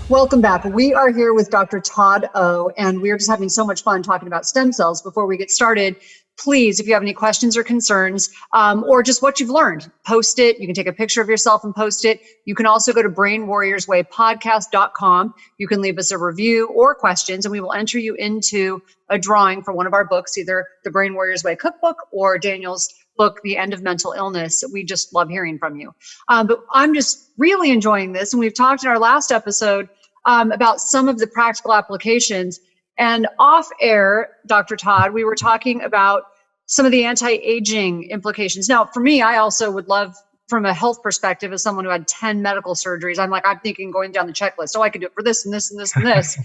Welcome back. We are here with Dr. Todd O, and we're just having so much fun talking about stem cells. Before we get started, please, if you have any questions or concerns, or just what you've learned, post it. You can take a picture of yourself and post it. You can also go to brainwarriorswaypodcast.com. You can leave us a review or questions, and we will enter you into a drawing for one of our books, either the Brain Warriors Way cookbook or Daniel's book, The End of Mental Illness. We just love hearing from you. But I'm just really enjoying this. And we've talked in our last episode about some of the practical applications. And off air, Dr. Todd, we were talking about some of the anti-aging implications. Now, for me, I also would love, from a health perspective, as someone who had 10 medical surgeries, I'm thinking going down the checklist, I could do it for this and this and this and this.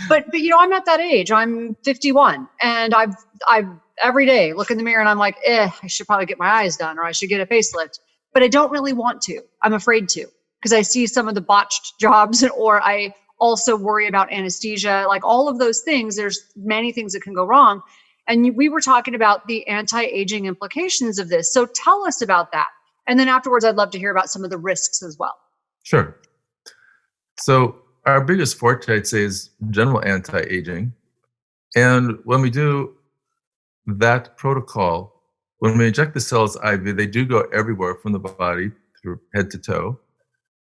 But I'm at that age. I'm 51, and I've every day look in the mirror and I'm like, I should probably get my eyes done, or I should get a facelift. But I don't really want to. I'm afraid to, because I see some of the botched jobs, or I also worry about anesthesia, like all of those things. There's many things that can go wrong. And we were talking about the anti-aging implications of this. So tell us about that. And then afterwards, I'd love to hear about some of the risks as well. Sure. So our biggest forte, I'd say, is general anti-aging. And when we do that protocol, when we inject the cells IV, they do go everywhere from the body through head to toe.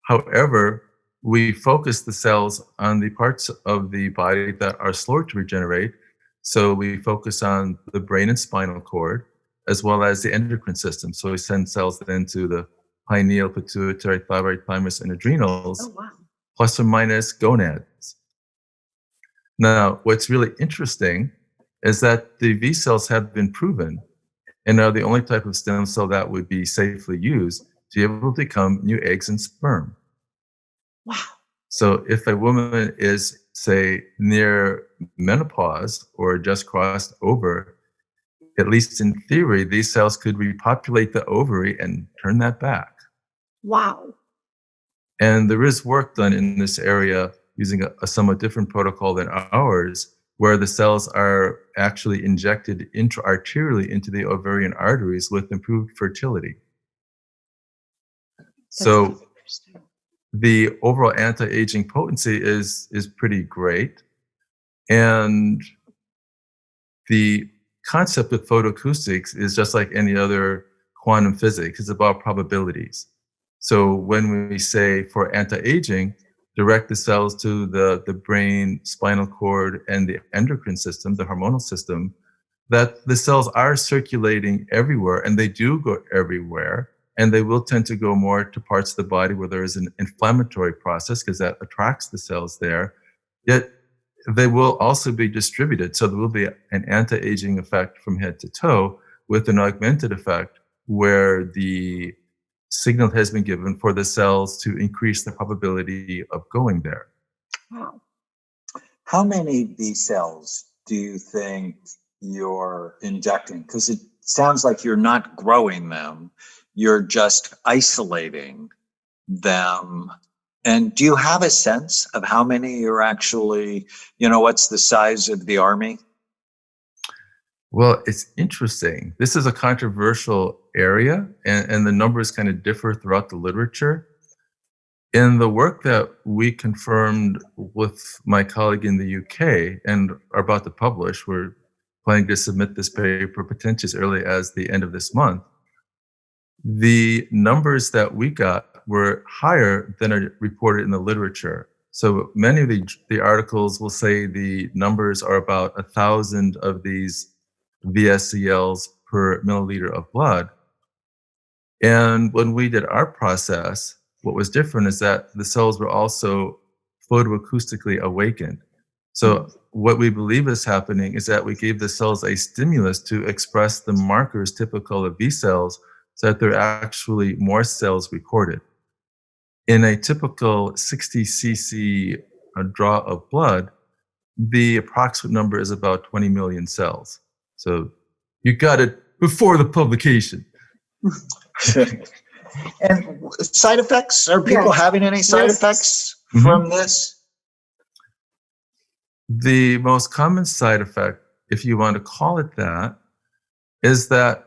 However, we focus the cells on the parts of the body that are slower to regenerate. So we focus on the brain and spinal cord, as well as the endocrine system. So we send cells then to the pineal, pituitary, thyroid, thymus, and adrenals, plus or minus gonads. Now, what's really interesting is that the V cells have been proven and are the only type of stem cell that would be safely used to be able to become new eggs and sperm. Wow. So if a woman is, say, near menopause or just crossed over, at least in theory, these cells could repopulate the ovary and turn that back. Wow. And there is work done in this area using a somewhat different protocol than ours, where the cells are actually injected intra-arterially into the ovarian arteries with improved fertility. So the overall anti-aging potency is pretty great. And the concept of photoacoustics is just like any other quantum physics. It's about probabilities. So when we say for anti-aging, direct the cells to the brain, spinal cord, and the endocrine system, the hormonal system, that the cells are circulating everywhere, and they do go everywhere. And they will tend to go more to parts of the body where there is an inflammatory process, because that attracts the cells there. Yet they will also be distributed. So there will be an anti-aging effect from head to toe, with an augmented effect where the signal has been given for the cells to increase the probability of going there. Wow. How many B cells do you think you're injecting? Because it sounds like you're not growing them. You're just isolating them. And do you have a sense of how many you're actually, what's the size of the army? Well, it's interesting. This is a controversial area, and the numbers kind of differ throughout the literature. In the work that we confirmed with my colleague in the UK and are about to publish, we're planning to submit this paper potentially as early as the end of this month. The numbers that we got were higher than are reported in the literature. So many of the articles will say the numbers are about 1,000 of these VSCLs per milliliter of blood. And when we did our process, what was different is that the cells were also photoacoustically awakened. So what we believe is happening is that we gave the cells a stimulus to express the markers typical of B cells, so that there are actually more cells recorded. In a typical 60 cc draw of blood, the approximate number is about 20 million cells. So you got it before the publication. And side effects? Are people having any side effects from this? The most common side effect, if you want to call it that, is that,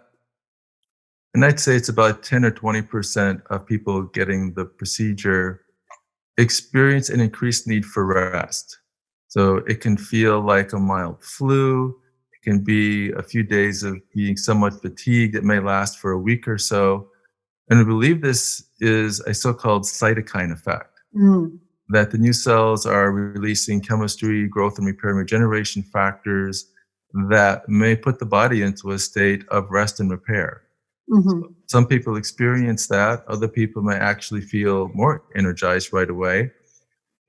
and I'd say it's about 10 or 20% of people getting the procedure experience an increased need for rest. So it can feel like a mild flu. It can be a few days of being somewhat fatigued. It may last for a week or so. And we believe this is a so-called cytokine effect, that the new cells are releasing chemistry, growth and repair and regeneration factors that may put the body into a state of rest and repair. So some people experience that. Other people may actually feel more energized right away.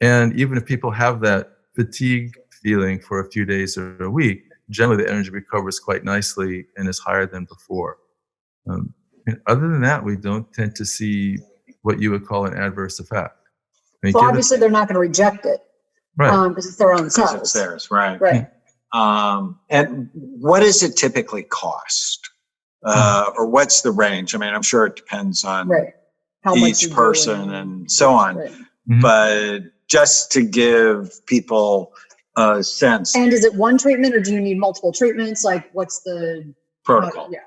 And even if people have that fatigue feeling for a few days or a week, generally the energy recovers quite nicely and is higher than before. And other than that, we don't tend to see what you would call an adverse effect. I mean, So obviously they're not going to reject it, right. because it's their own cells. It's theirs, right? Right. And what does it typically cost? Or what's the range? I mean, I'm sure it depends on Right. How much each you do person and so on. Right. But just to give people a sense, And is it one treatment, or do you need multiple treatments? Like, what's the protocol. Yeah.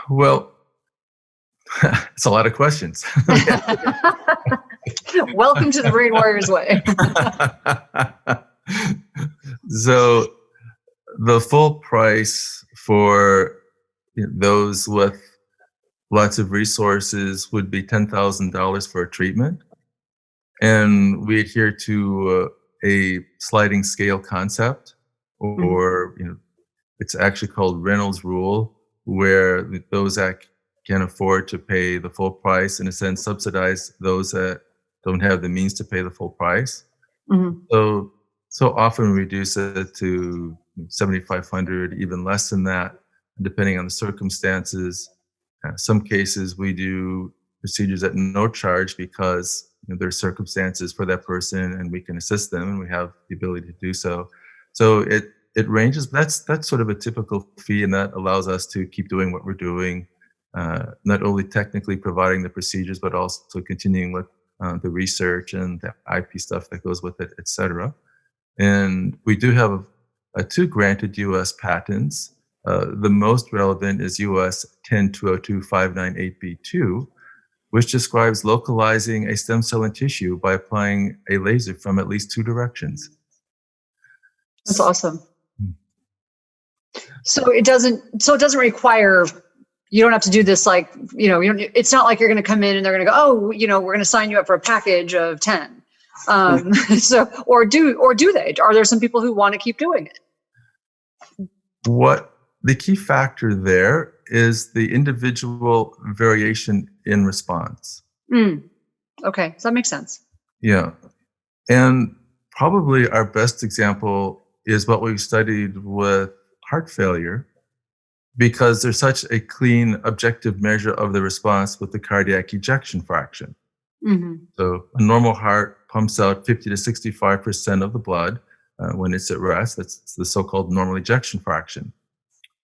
Well, it's a lot of questions. Welcome to the Brain Warriors Way. So the full price for those with lots of resources would be $10,000 for a treatment. And we adhere to a sliding scale concept, or it's actually called Reynolds rule, where those that can afford to pay the full price, in a sense, subsidize those that don't have the means to pay the full price. So often we reduce it to $7,500, even less than that, depending on the circumstances. Some cases we do procedures at no charge because there are circumstances for that person and we can assist them and we have the ability to do so. So it ranges. That's sort of a typical fee, and that allows us to keep doing what we're doing, not only technically providing the procedures, but also continuing with the research and the IP stuff that goes with it, et cetera. And we do have 2 granted U.S. patents. The most relevant is US 10-202-598B2, which describes localizing a stem cell in tissue by applying a laser from at least 2 directions. That's awesome. So it doesn't require, you don't have to do this like, it's not like you're going to come in and they're going to go, oh, we're going to sign you up for a package of 10. Or do they? Are there some people who want to keep doing it? What the key factor there is the individual variation in response. Okay, so that makes sense. Yeah. And probably our best example is what we've studied with heart failure, because there's such a clean, objective measure of the response with the cardiac ejection fraction. So a normal heart pumps out 50 to 65% of the blood when it's at rest. That's the so-called normal ejection fraction.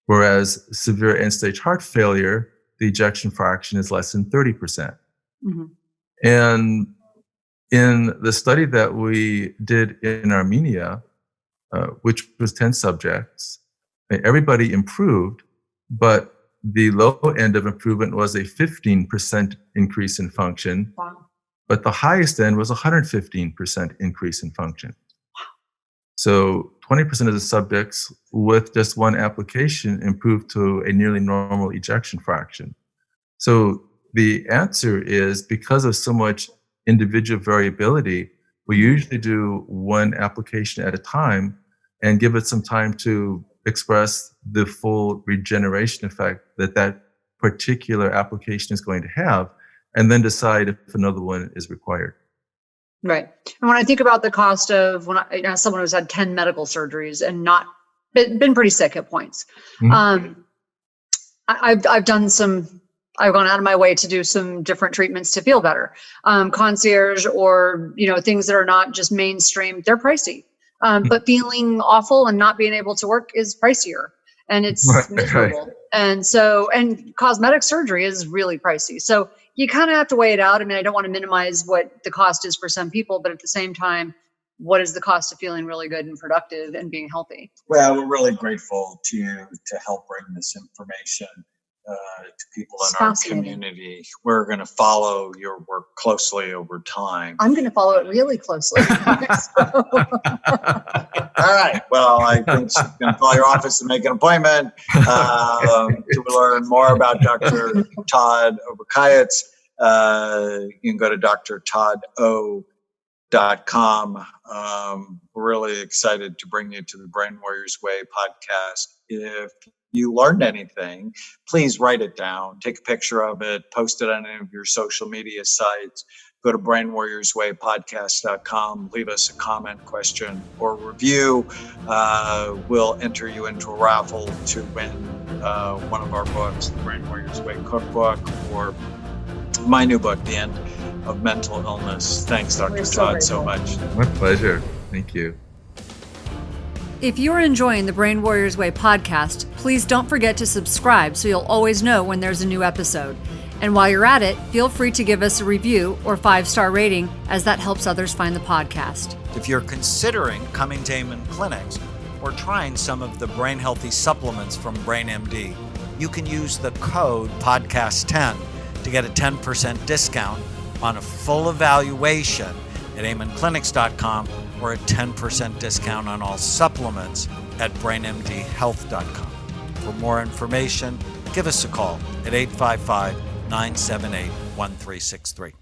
Whereas severe end-stage heart failure, the ejection fraction is less than 30%. And in the study that we did in Armenia, which was 10 subjects, everybody improved, but the low end of improvement was a 15% increase in function. Wow. But the highest end was 115% increase in function. So 20% of the subjects with just one application improved to a nearly normal ejection fraction. So the answer is, because of so much individual variability, we usually do one application at a time and give it some time to express the full regeneration effect that particular application is going to have, and then decide if another one is required. Right. And when I think about the cost of someone who's had 10 medical surgeries and not been pretty sick at points, I've gone out of my way to do some different treatments to feel better. Concierge or, things that are not just mainstream, they're pricey. But feeling awful and not being able to work is pricier, and it's miserable. And cosmetic surgery is really pricey. So you kind of have to weigh it out. I mean, I don't want to minimize what the cost is for some people, but at the same time, what is the cost of feeling really good and productive and being healthy? Well, we're really grateful to help bring this information to people It's in our fascinating. community. We're going to follow your work closely over time. I'm going to follow it really closely. All right. Well, I think she's going to call your office and make an appointment to learn more about Dr. Todd Ovakaitys. You can go to drtoddo.com. We're really excited to bring you to the Brain Warriors Way podcast. If you learned anything, please write it down, take a picture of it, post it on any of your social media sites. Go to brainwarriorswaypodcast.com, leave us a comment, question, or review. We'll enter you into a raffle to win one of our books, the Brain Warriors Way cookbook, or my new book, The End of Mental Illness. Thanks, Dr. Todd, so much. My pleasure. Thank you. If you're enjoying the Brain Warriors Way podcast, please don't forget to subscribe so you'll always know when there's a new episode. And while you're at it, feel free to give us a review or 5-star rating, as that helps others find the podcast. If you're considering coming to Amen Clinics or trying some of the brain healthy supplements from BrainMD, you can use the code podcast10 to get a 10% discount on a full evaluation at amenclinics.com or a 10% discount on all supplements at brainmdhealth.com. For more information, give us a call at 855-978-1363.